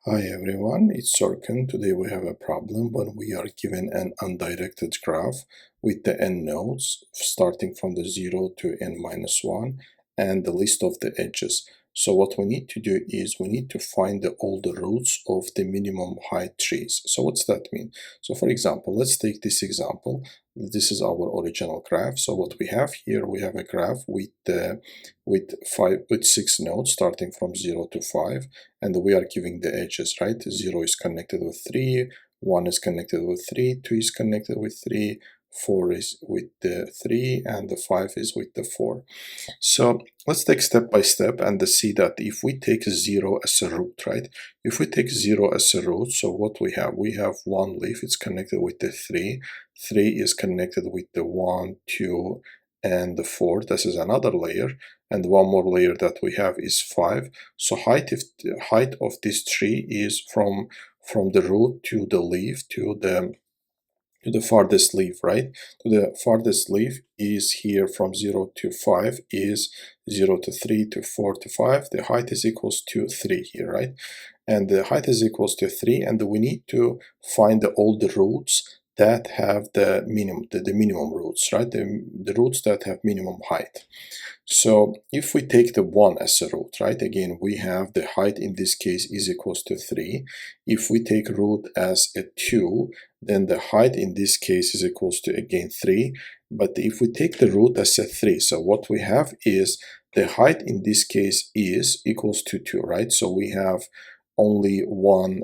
Hi everyone, it's Sorkin. Today we have a problem when we are given an undirected graph with the n nodes starting from the 0 to n minus 1 and the list of the edges. So what we need to do is we need to find all the roots of the minimum height trees. So what's that mean? So for example, let's take this example. This is our original graph. So what we have here, we have a graph with 6 nodes starting from 0 to 5, and we are giving the edges, right? 0 is connected with 3, 1 is connected with 3, 2 is connected with 3, 4 is with the 3, and the 5 is with the 4. So let's take step by step and see that if we take 0 as a root, right? If we take 0 as a root, so what we have one leaf, it's connected with the 3, 3 is connected with the 1, 2, and the 4. This is another layer, and one more layer that we have is 5. So height of this tree is from the root to the leaf to the farthest leaf, right? To the farthest leaf is here from 0 to 5 is 0 to 3 to 4 to 5. The height is equals to 3 here, right? And the height is equals to 3, and we need to find all the roots that have the minimum roots, right? The roots that have minimum height. So if we take the 1 as a root, right, again, we have the height in this case is equals to 3. If we take root as a 2, then the height in this case is equals to, again, 3. But if we take the root as a 3, so what we have is the height in this case is equals to 2, right? So we have only one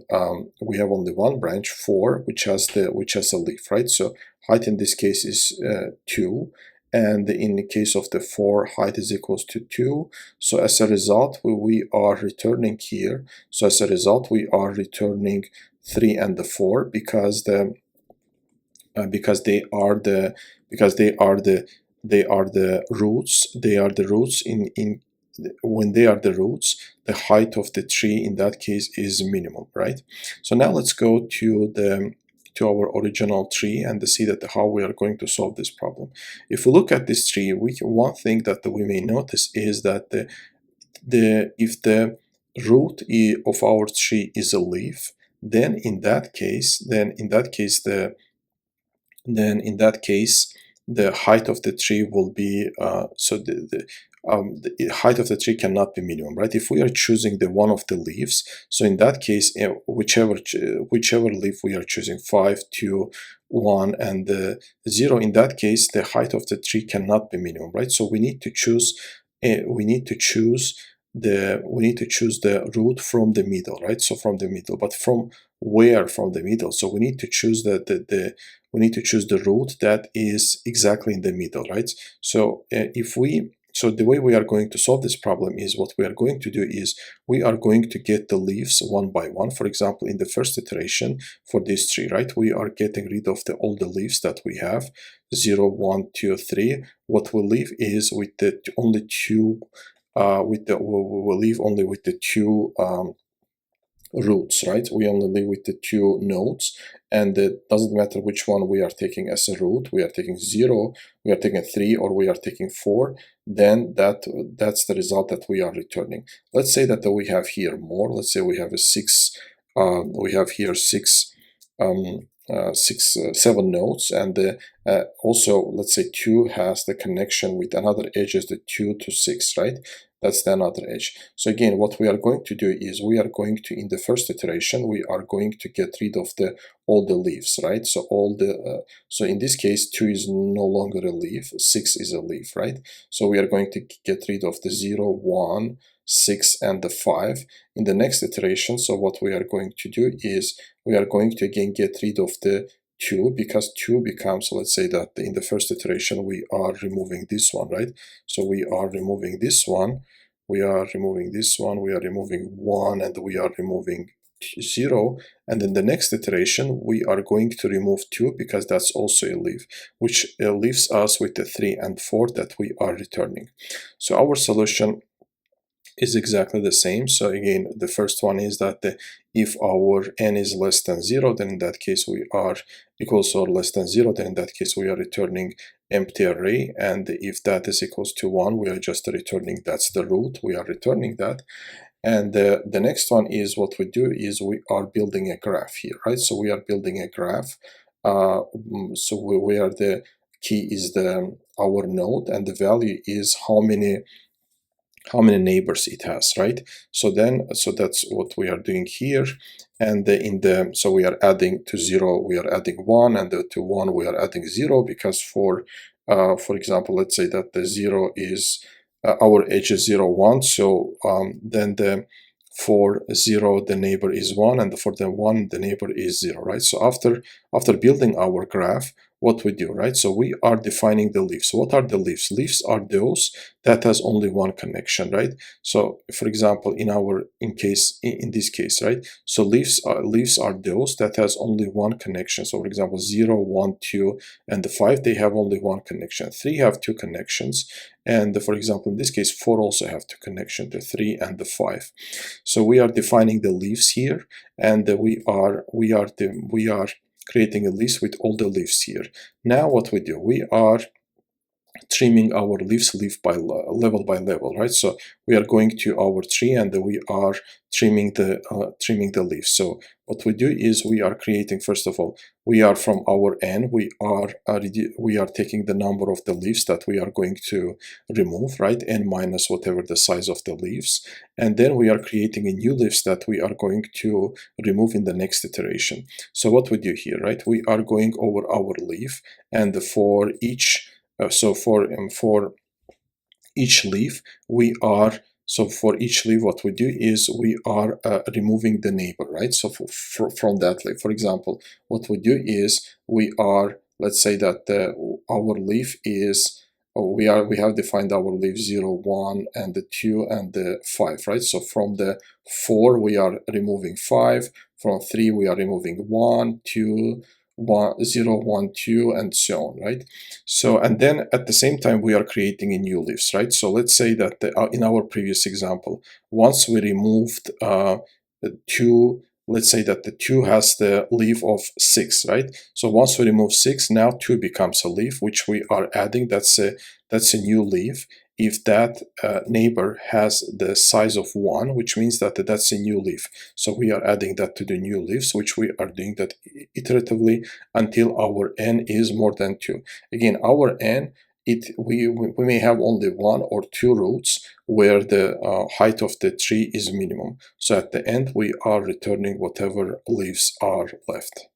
branch, 4, which has a leaf, right? So height in this case is 2. And in the case of the 4, height is equals to 2. So as a result, we are returning here. So as a result, we are returning 3 and the 4 because they are the roots. They are the roots in when they are the roots, the height of the tree in that case is minimum, right? So now let's go to our original tree and see that how we are going to solve this problem. If we look at this tree, one thing that we may notice is that if the root of our tree is a leaf, then in that case the height of the tree will be the height of the tree cannot be minimum, right? If we are choosing the one of the leaves, so in that case, whichever leaf we are choosing, 5, 2, 1, and 0, in that case, the height of the tree cannot be minimum, right? So we need to choose the root from the middle, right? So from the middle, but from where? From the middle. So we need to choose the root that is exactly in the middle, right? So so the way we are going to solve this problem is what we are going to do is we are going to get the leaves one by one. For example, in the first iteration for this tree, right, we are getting rid of all the leaves that we have, 0, 1, 2, 3. What we leave is with the only two, we'll leave only with the two roots, right? We only live with the two nodes, and it doesn't matter which one we are taking as a root. We are taking 0, we are taking 3, or we are taking 4, then that's the result that we are returning. Let's say that we have here more. Let's say we have a 6, we have here 7 nodes, and also let's say 2 has the connection with another edge is the 2 to 6, right? That's the another edge. So again, what we are going to do is we are going to, in the first iteration, we are going to get rid of all the leaves, right? So so in this case, 2 is no longer a leaf, 6 is a leaf, right? So we are going to get rid of the 0, 1, 6, and the 5 in the next iteration. So what we are going to do is we are going to again get rid of the 2, because 2 becomes, let's say that in the first iteration we are removing this one, right? So we are removing this one, we are removing this one, we are removing 1, and we are removing 0, and in the next iteration we are going to remove 2 because that's also a leaf, which leaves us with the 3 and 4 that we are returning. So our solution is exactly the same. So again, the first one is that if our n is less than 0, then in that case we are equals or less than 0, then in that case we are returning empty array, and if that is equals to 1, we are just returning that's the root, we are returning that. And the next one is what we do is we are building a graph here, right? So we are building a graph. So where the key is our node, and the value is how many neighbors it has, right? So that's what we are doing here. And so we are adding to 0, we are adding 1, and to 1 we are adding 0, because for example, let's say that the 0 is our edge is 0 1, so then for 0 the neighbor is 1, and for the 1 the neighbor is 0, right? So after building our graph, what we do, right? So we are defining the leaves. So what are the leaves? Leaves are those that has only one connection, right? So for example, in this case, right? So leaves are those that has only one connection. So for example, 0, 1, 2, and the 5, they have only one connection. 3 have two connections, and for example, in this case, 4 also have two connection, the 3 and the 5. So we are defining the leaves here, and we are creating a list with all the leaves here. Now what we do, we are trimming our leaves level by level, right? So we are going to our tree, and we are trimming the leaves. So what we do is we are creating, first of all, we are from our n, we are taking the number of the leaves that we are going to remove, right? N minus whatever the size of the leaves, and then we are creating a new leaves that we are going to remove in the next iteration. So what we do here, right? We are going over our leaf, and for each for each leaf what we do is we are removing the neighbor, right? So from that leaf, for example, what we do is we are, let's say that our leaf is we have defined our leaf 0, 1, and the 2 and the 5, right? So from the 4 we are removing 5, from 3 we are removing 1, 2, 1, 0, 1, 2, and so on, right? So, and then at the same time, we are creating a new leaves, right? So let's say that in our previous example, once we removed the 2, let's say that the 2 has the leaf of 6, right? So once we remove 6, now 2 becomes a leaf, which we are adding. That's a new leaf. If that neighbor has the size of 1, which means that that's a new leaf. So we are adding that to the new leaves, which we are doing that iteratively until our n is more than 2. Again, our n, we may have only 1 or 2 roots where the height of the tree is minimum. So at the end, we are returning whatever leaves are left.